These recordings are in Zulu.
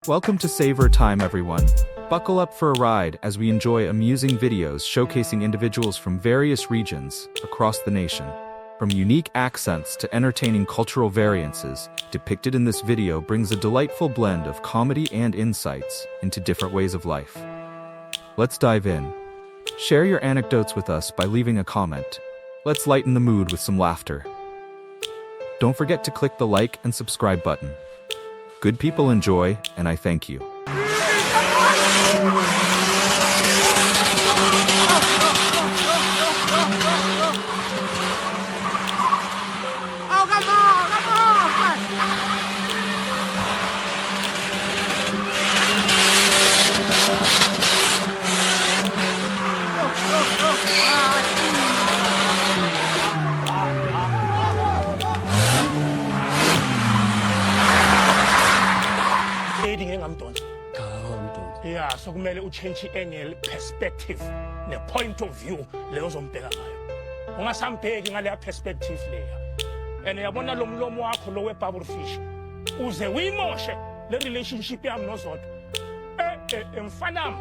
Welcome to Savor Time, everyone. Buckle up for a ride as we enjoy amusing videos showcasing individuals from various regions across the nation. From unique accents to entertaining cultural variances, depicted in this video brings a delightful blend of comedy and insights into different ways of life. Let's dive in. Share your anecdotes with us by leaving a comment. Let's lighten the mood with some laughter. Don't forget to click the like and subscribe button. Good people enjoy, and I thank you. Yeah, so kumele uchange i-angle, perspective, ne-point of view leyo zombheka ngayo. Ungasambheki ngaleya perspective leya. And yabona lo mlomo wakho lo we-bubble fish. Uze uyimoshe le relationship yami noZodwa. Mfanam,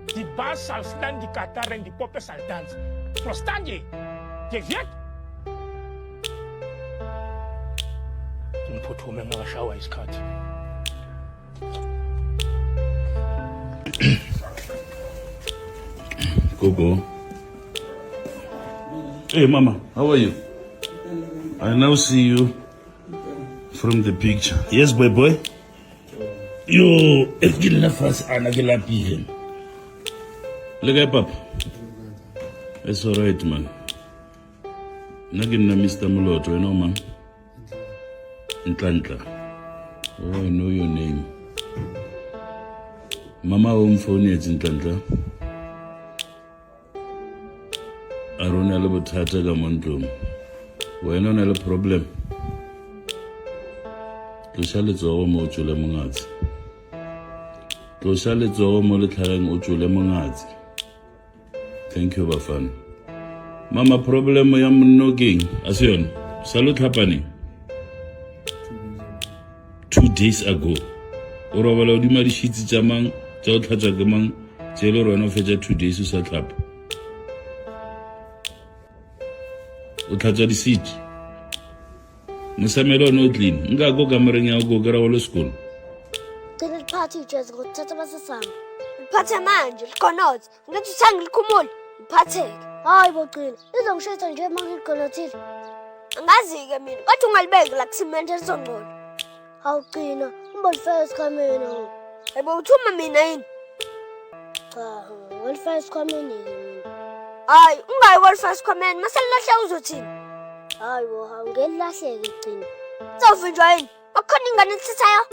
die Bass sal staan, die Qatar en die poppe sal dans. Verstaan je? Je weet? Ngiphuthuma ngakashawa isikhathi. Gogo. Hey, Mama, how are you? I now see you from the picture. Yes, boy. Yo, if you left us, I'm not gonna be here. Look at Papa. It's alright, man. Nagin na Mr. Muloto, you know, man. Ntlantla. Oh, I know your name. Mama home phone is Ntlantla. Arona le bothata ka montlong. Wena o na le problem. Tlosa letsogo mo o tswele mongatsi. Tlosa letsogo mo letlhareng o tswele mongatsi. Thank you, Bafana. Mama, problem ya mnogeng asiyon sa lo tlhapaneng 2 days ago. O robala o dima di-sheets tsa mang tsa o tlhatswa ke mang tse le rona o fetsa 2 days o sa tlhapa. O tlhatswa di-seat mosamelo no clean nka go kamereng ya go kera go le school. Gcina liphathe ijezi ngokuthatha abasesamba. Liphathe manje likhonothe ngithi thangi likhumule liphatheke. Hayi bo Gcina izongishayisa nje manje likhonotile. Angazi-ke mina kodwa ungalibeki la kusimende lisongqondo. Hawu Gcina umba lifaka esikhameni. Hayibo uthuma mina yini? Cha, walifaka esikhwameni-ke mina. Hayi ungayi walifaka esikhwameni maselilahle uzothini? Hayi bo ngelilahleke Gcina. Sawuvinjwa yini? Bakhona ingane elithathayo?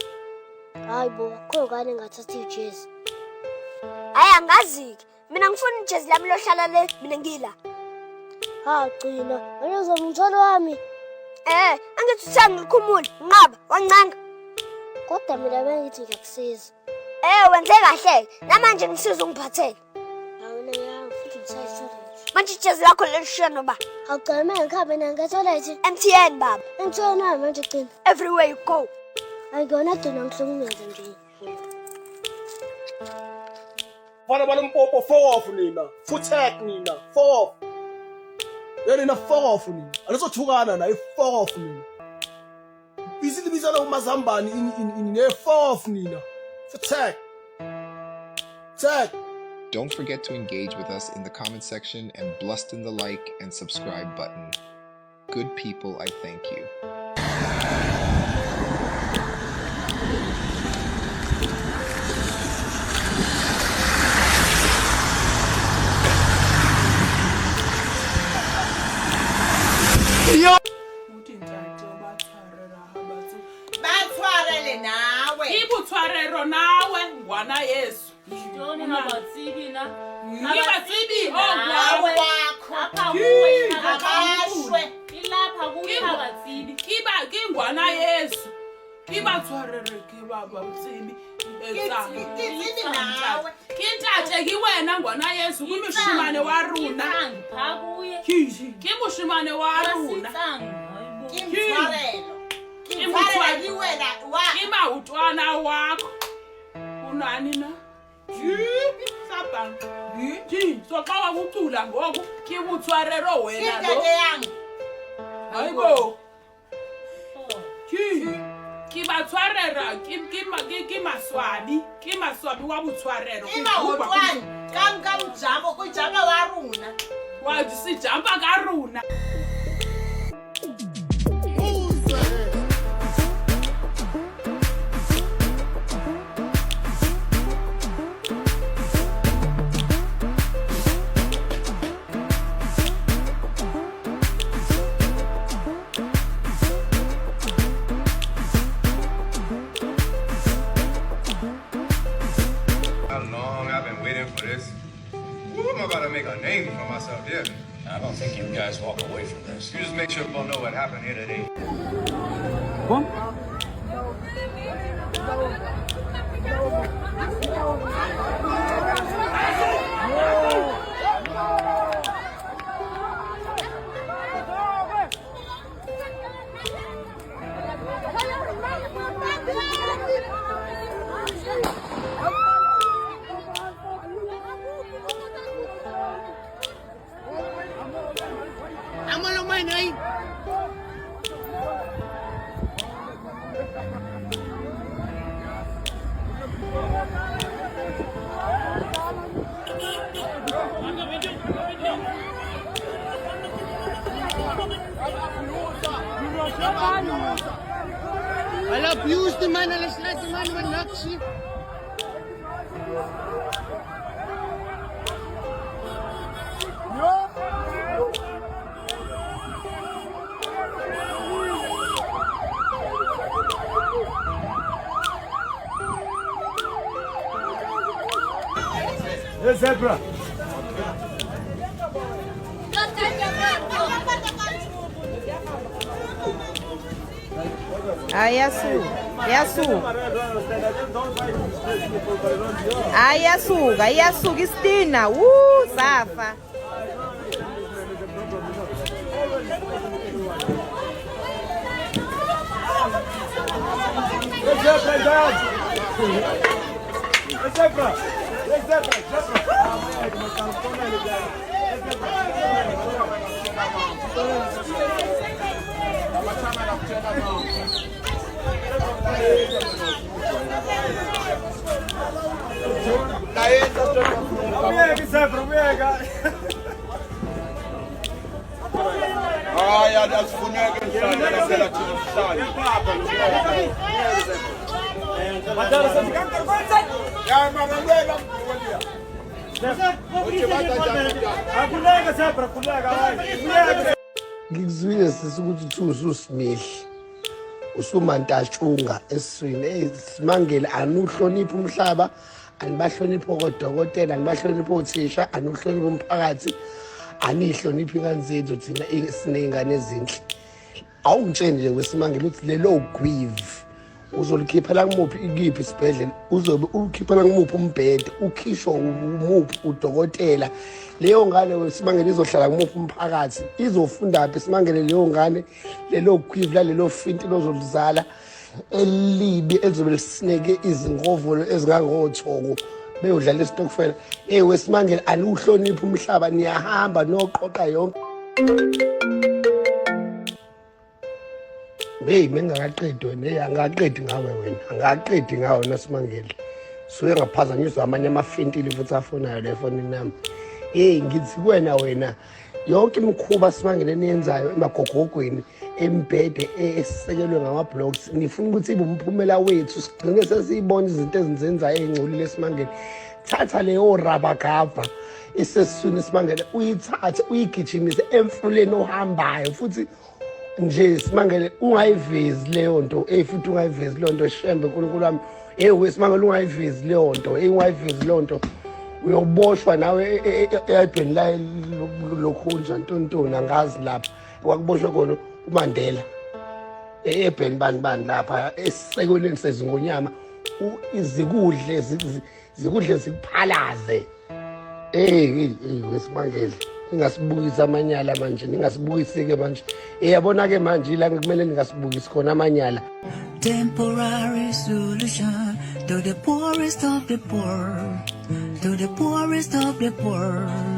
Hayi bo akho ngane engathatha ijezi. Hayi angazi-ke mina ngifuna ijezi lami lohlala le mina ngila. Ha Gcina wena uzoma umthwalo wami. Angithi uthanga likhumule nqaba wancanga. Kodwa mina bengithi ngiyakusiza. Wenze kahle namanje ngisiza ungiphathele. Hawu mina futhi ngisayisona. Manje ijezi lakho lelishiya noba. Awucela mina ngikhambe nayo nge-toilet. MTN baba. MTN wami manje Gcina. Everywhere you go. Ayikona Gcina ngihlukumeza nje. Bana balimpopo fall off nina. Futek nina. Fall off. Nina fall off nina. Alizothukana na fall off nina. Biza lo mazambani in ne fall off nina. Futek. Tag. Don't forget to engage with us in the comment section and blast in the like and subscribe button. Good people, I thank you. Batshwarele nawe. Ibutshwarero nawe ngwana Yesu. Ntoni ngabatsibi na? Ngibatsibi Nawe ogwawe. wakho. Apha kuwe akashwe. Ilapha kuwe Ngabatsibi. Kiba kingwana Yesu. Ibatshwarere ke baba utsibi. Kitsibi nawe. Kintate ki wena ngwana Yesu kumishimane wa runa. Pha kuye. Kimushimane wa runa. Kimtshwarelo. Kimtshwarelo Kimtshwarelo wena wa. Ima utwana wakho. unani na yiphi sabhanga yithi soqala ukucula ngoku kibuthwarero wena lo hayibo ki batshwarera ki maswabi wa botshwarero wa si jumpa ka runa For this. Who am I about to make a name for myself here? I don't think you guys walk away from this. You just make sure people know what happened here today. Bom? I'll abuse the man, I'll slap the man with Nazi. Yes, Zebra. Iyasuka istina safa ngikuzwile sisukuthi uthusa uSmith usumantatshunga eswini Simangele anuhlonipha umhlaba anibahlonipha odokotela anibahlonipha othisha anuhlonipha umphakathi anihlonipha kanzethu thina sineyingane ezinhle awungitsheni nje kweSimangele uthi lelo grieve uzolikhipha la kumuphi ikiphi isibhedlela uzobe ukhipha la kumuphi umbhede ukhishwa umuphi udokotela leyo ngane weSimangele izohlala kumuphi umphakathi izofunda phi Simangele leyo ngane lelo grieve lalelo finti lozolizala elibi ezobe lisineke izingovolo ezingangothoko beyodlala isitokfela weSimangele anuhlonipha umhlaba niyahamba noqoqa yonke mengakaqedi wena angaqedi ngawe wena angaqedi ngawe naSimangele suke ngaphazanyiswa amanye amafintili futhi afonayo le phone nami ngithi kuwena wena yonke imikhuba Simangele eniyenzayo emagogogweni embhede esisekelwe ngama-blocks nifuna ukuthi ibe umphumela wethu sigcine sesiyibona izinto ezenzayo ey'ngcolile Simangele thatha leyo rabagava esesiswini Simangele uyithathe uyigijimise emfuleni ohambayo futhi nje Simangele ungayivezi leyo nto futhi ungayivezi leyo nto shembe nkulunkulu wami weSimangele ungayivezi leyo nto ungayivezi leyo nto uyoboshwa nawe edweni la lokhunja ntontoni angazi lapha kwakuboshwa khona uMandela ebheni bani lapha esisekelweni sezingonyama izikudle zikuphalaze weSimangele ningasibukisa amanyala manje ningasibukisi-ke manje yabona-ke manje ila kumele ningasibukisi khona amanyala. Temporary solution to the poorest of the poor, to the poorest of the poor.